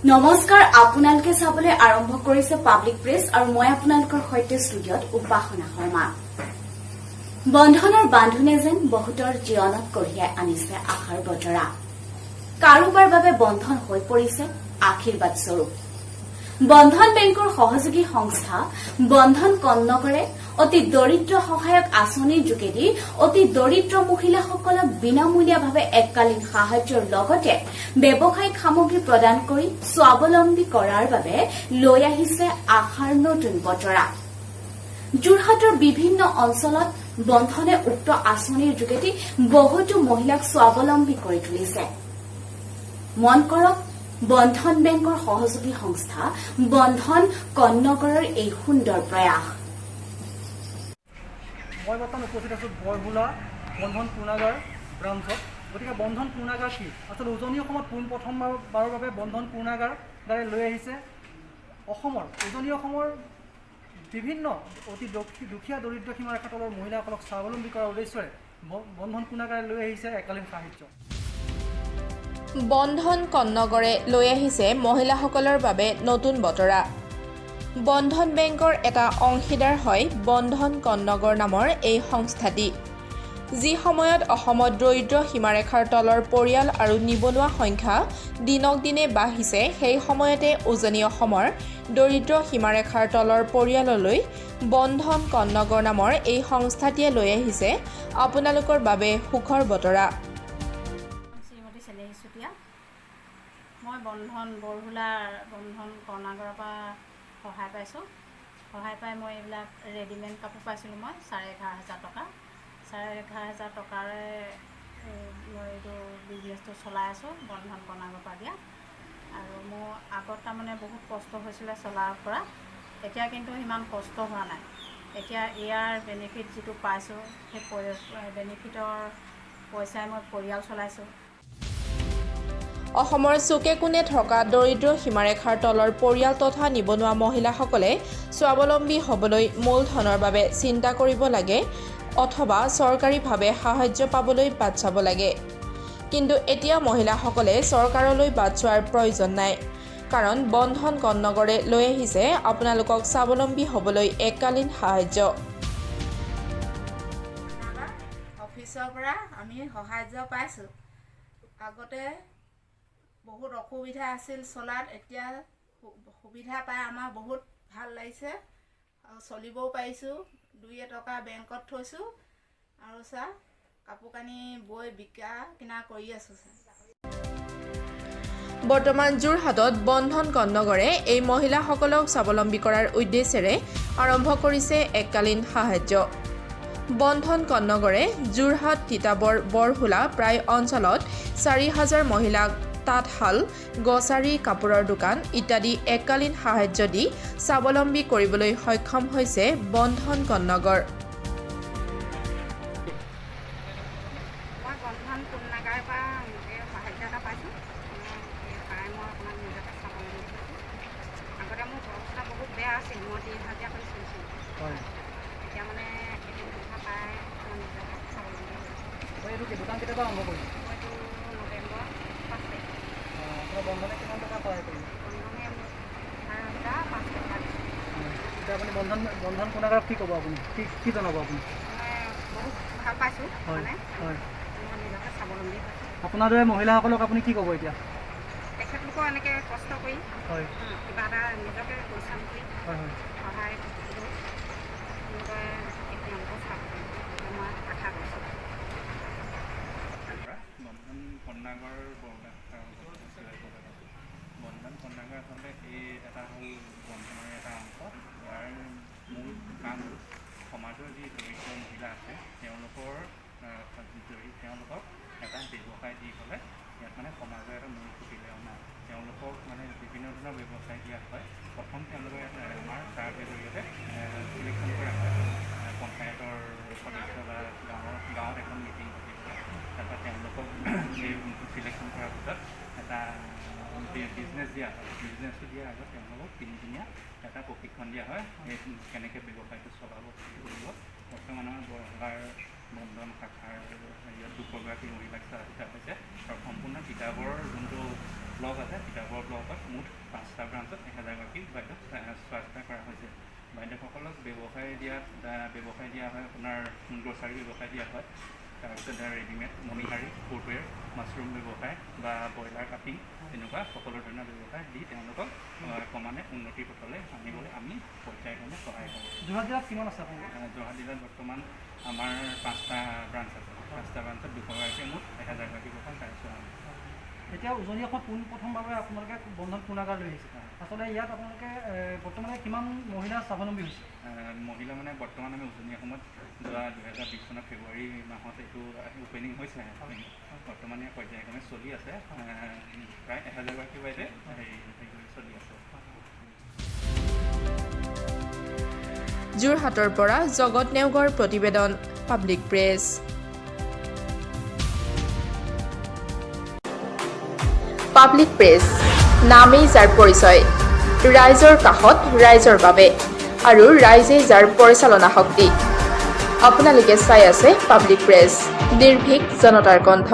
নমস্কাৰ আপোনালোকে চাবলৈ আৰম্ভ কৰিছে পাব্লিক প্ৰেছ আৰু মই আপোনালোকৰ সৈতে ষ্টুডিঅত উপাসনা শৰ্মা। বন্ধনৰ বান্ধোনে যেন বহুতৰ জীৱনত কঢ়িয়াই আনিছে আশাৰ বতৰা। কাৰোবাৰ বাবে বন্ধন হৈ পৰিছে আশীৰ্বাদ স্বৰূপ। বন্ধন বেংকৰ সহযোগী সংস্থা বন্ধন কন্নগৰে অতি দৰিদ্ৰ সহায়ক আঁচনিৰ যোগেদি অতি দৰিদ্ৰ মহিলাসকলক বিনামূলীয়াভাৱে এককালীন সাহায্যৰ লগতে ব্যৱসায়িক সামগ্ৰী প্ৰদান কৰি স্বাৱলম্বী কৰাৰ বাবে লৈ আহিছে আশাৰ নতুন বতৰা। যোৰহাটৰ বিভিন্ন অঞ্চলত বন্ধনে উক্ত আঁচনিৰ যোগেদি বহুতো মহিলাক স্বাৱলম্বী কৰি তুলিছে। মন কৰক বন্ধন বেংকৰ সহযোগী সংস্থা বন্ধন কন্নগৰৰ এই সুন্দৰ প্ৰয়াস। মই বৰ্তমান উপস্থিত আছোঁ বৰহুলা বন্ধন পূৰ্ণাগাৰ ব্ৰাঞ্চত। গতিকে বন্ধন পূৰ্ণাগাৰ কি আচলতে উজনি অসমত প্ৰথমবাৰৰ বাবে বন্ধন পূৰ্ণাগাৰে লৈ আহিছে উজনি অসমৰ বিভিন্ন অতি দুখীয়া দৰিদ্ৰ সীমাৰেখাৰ তলৰ মহিলাসকলক স্বাৱলম্বী কৰাৰ উদ্দেশ্যৰে বন্ধন পূৰ্ণাগাৰে লৈ আহিছে এককালীন সাহায্য। বন্ধন কন্নগৰে লৈ আহিছে মহিলাসকলৰ বাবে নতুন বতৰা। বন্ধন বেংকৰ এটা অংশীদাৰ হয় বন্ধন কন্নগৰ নামৰ এই সংস্থাটি, যি সময়ত অসমত দৰিদ্ৰ সীমাৰেখাৰ তলৰ পৰিয়াল আৰু নিবনুৱা সংখ্যা দিনক দিনে বাঢ়িছে, সেই সময়তে উজনি অসমৰ দৰিদ্ৰ সীমাৰেখাৰ তলৰ পৰিয়াললৈ বন্ধন কন্নগৰ নামৰ এই সংস্থাটিয়ে লৈ আহিছে আপোনালোকৰ বাবে সুখৰ বতৰা। মই বৰহুলা বন্ধন কৰ্ণাগৰৰ পৰা সহায় পাইছোঁ। সহায় পাই মই এইবিলাক ৰেডিমেড কাপোৰ পাইছিলোঁ। মই 11,500 টকা 11,500 টকাৰে মই এইটো বিজনেছটো চলাই আছোঁ বন্ধন কৰ্ণাগৰৰ পৰা দিয়া। আৰু মোৰ আগত তাৰমানে বহুত কষ্ট হৈছিলে চলাৰ পৰা, এতিয়া কিন্তু সিমান কষ্ট হোৱা নাই। এতিয়া ইয়াৰ বেনিফিট যিটো পাইছোঁ সেই বেনিফিটৰ পইচাই মই পৰিয়াল চলাইছোঁ। অসমৰ চুকে কোণে থকা দৰিদ্ৰ সীমাৰেখাৰ তলৰ পৰিয়াল তথা নিবনুৱা মহিলাসকলে স্বাৱলম্বী হ'বলৈ মূলধনৰ বাবে চিন্তা কৰিব লাগে অথবা চৰকাৰীভাৱে সাহায্য পাবলৈ বাট চাব লাগে। কিন্তু এতিয়া মহিলাসকলে চৰকাৰলৈ বাট চোৱাৰ প্ৰয়োজন নাই, কাৰণ বন্ধন কন্নগৰে লৈ আহিছে আপোনালোকক স্বাৱলম্বী হ'বলৈ এককালীন সাহায্য। অফিচৰ পৰা আমি সাহায্য পাইছোঁ। আগতে বহুত অসুবিধা আছিল চলাত, এতিয়া সুবিধা পাই আমাৰ বহুত ভাল লাগিছে আৰু চলিবও পাৰিছোঁ। 2 টকা বেংকত থৈছোঁ আৰু কাপোৰ কানি বৈ বিকা কিনা কৰি আছোঁ। বৰ্তমান যোৰহাটত বন্ধন কন্নগৰে এই মহিলাসকলক স্বাৱলম্বী কৰাৰ উদ্দেশ্যেৰে আৰম্ভ কৰিছে এককালীন সাহায্য। বন্ধন কন্নগৰে যোৰহাট, তিতাবৰ, বৰহুলা প্ৰায় অঞ্চলত 4,000 মহিলাক তাঁতশাল, গছাৰী, কাপোৰৰ দোকান ইত্যাদি এককালীন সাহায্য দি স্বাৱলম্বী কৰিবলৈ সক্ষম হৈছে বন্ধন কন্নগৰ। মই বন্ধন পূৰ্ণাগাৰৰ পৰা সাহায্য এটা পাইছোঁ। পাই মই অকণমান নিজকে স্বাৱলম্বী হৈছোঁ। আগতে মোৰ অৱস্থা বহুত বেয়া আছিল, মই 3 হাজাৰ কৰি চলিছিলোঁ। এতিয়া মানে এইটো সুবিধা পাই মই নিজকে স্বাৱলম্বী হৈছোঁ। এইটো দোকান কেতিয়াবা আৰম্ভ কৰিছোঁ? মইতো নৱেম্বৰ 5 তাৰিখ। বন্ধনে কিমান টকা সহায় কৰিম? বন্ধনে মোক 18,500 টকা দিছোঁ। এতিয়া আপুনি বন্ধন পূৰ্ণাগাৰক কি ক'ব, আপুনি কি জনাব আপুনি? মই বহুত ভাল পাইছোঁ, মানে হয় মই নিজকে স্বাৱলম্বী হৈছোঁ। আপোনাৰ দৰে মহিলাসকলক আপুনি কি ক'ব এতিয়া? তেখেতলোকৰ এনেকৈ কষ্ট কৰি কিবা এটা নিজকে পৰিশ্ৰম কৰি সহায় কৰোঁ, তেওঁলোকৰ স্বাৱলম্বী মই আশা কৰিছোঁ। বন্ধন কন্যাগৰ বন্ধন কন্যাগৰ আচলতে এই এটা হ'ল বন্ধনৰ এটা অংশ। ইয়াৰ মূল কাম হ'ল সমাজৰ যি দৰিদ্ৰ মহিলা আছে তেওঁলোকক এটা ব্যৱসায় দি হ'লে ইয়াত মানে সমাজৰ এটা মূল সুবিধা নাই। তেওঁলোকক মানে বিভিন্ন ধৰণৰ ব্যৱসায় দিয়া হয়। প্ৰথম তেওঁলোকে আমাৰ চাৰ্ভেৰ জৰিয়তে চিলেকশ্যন কৰা হয়। পঞ্চায়তৰ সদস্য বা গাঁৱত এখন মিটিং পাতি হয়। তাৰপৰা তেওঁলোকক সেই চিলেকশ্যন কৰাৰ পিছত এটা বিজনেছ দিয়া হয়। বিজনেছটো দিয়াৰ আগত তেওঁলোকক 3 দিনীয়া এটা প্ৰশিক্ষণ দিয়া হয়, কেনেকৈ ব্যৱসায়টো চলাব কৰিব। বৰ্তমান আমাৰ বৰহুলাৰ বন্ধন শাখাৰ হেৰিয়ত 200গৰাকী মহিলাক চোৱা হৈছে আৰু সম্পূৰ্ণ তিতাবৰ যোনটো ব্লক আছে তিতাবৰ ব্লকত মুঠ 5টা ব্ৰাঞ্চত 1000গৰাকী বাইদেউক চোৱা চিতা কৰা হৈছে। বাইদেউসকলক ব্যৱসায় দিয়া হয় আপোনাৰ গ্ৰ'চাৰী ব্যৱসায় দিয়া হয়, তাৰপিছত ৰেডিমেড মণিহাৰী ফুটৱেৰ মাছৰুম ব্যৱসায় বা ব্ৰইলাৰ কাটিং তেনেকুৱা সকলো ধৰণৰ ব্যৱসায় দি তেওঁলোকক ক্ৰমান্বয়ে উন্নতিৰ পথলৈ আনিবলৈ আমি পৰ্যায়ক্ৰমে সহায় কৰোঁ। যোৰহাট জিলাত কিমান আছে আপোনালোকৰ? যোৰহাট জিলাত বৰ্তমান আমাৰ 5টা ব্ৰাঞ্চ আছে। 5টা ব্ৰাঞ্চত 200গৰাকী মুঠ 1000গৰাকী ব্যৱসায় চাইছোঁ আমি। এতিয়া উজনি অসমত পোনপ্ৰথমভাৱে আপোনালোকে বন্ধন কোণাগাৰ লৈ আহিছে। আচলতে ইয়াত আপোনালোকে বৰ্তমানে কিমান মহিলা স্বাৱলম্বী হৈছে? মহিলা মানে বৰ্তমান আমি উজনি অসমত যোৱা 2020 চনৰ ফেব্ৰুৱাৰী মাহত এইটো অপেনিং হৈছে। বৰ্তমান ইয়াৰ পৰ্যায়ক্ৰমে চলি আছে। প্ৰায় 1000গৰাকী বাইদে চলি আছে। যোৰহাটৰ পৰা জগত নেওগৰ প্ৰতিবেদন, পাব্লিক প্ৰেছ। পাব্লিক প্ৰেছ, নামেই যাৰ পৰিচয়, ৰাইজৰ কাষত ৰাইজৰ বাবে আৰু ৰাইজেই যাৰ পৰিচালনা শক্তি। আপোনালোকে চাই আছে পাব্লিক প্ৰেছ, নিৰ্ভীক জনতাৰ কণ্ঠ।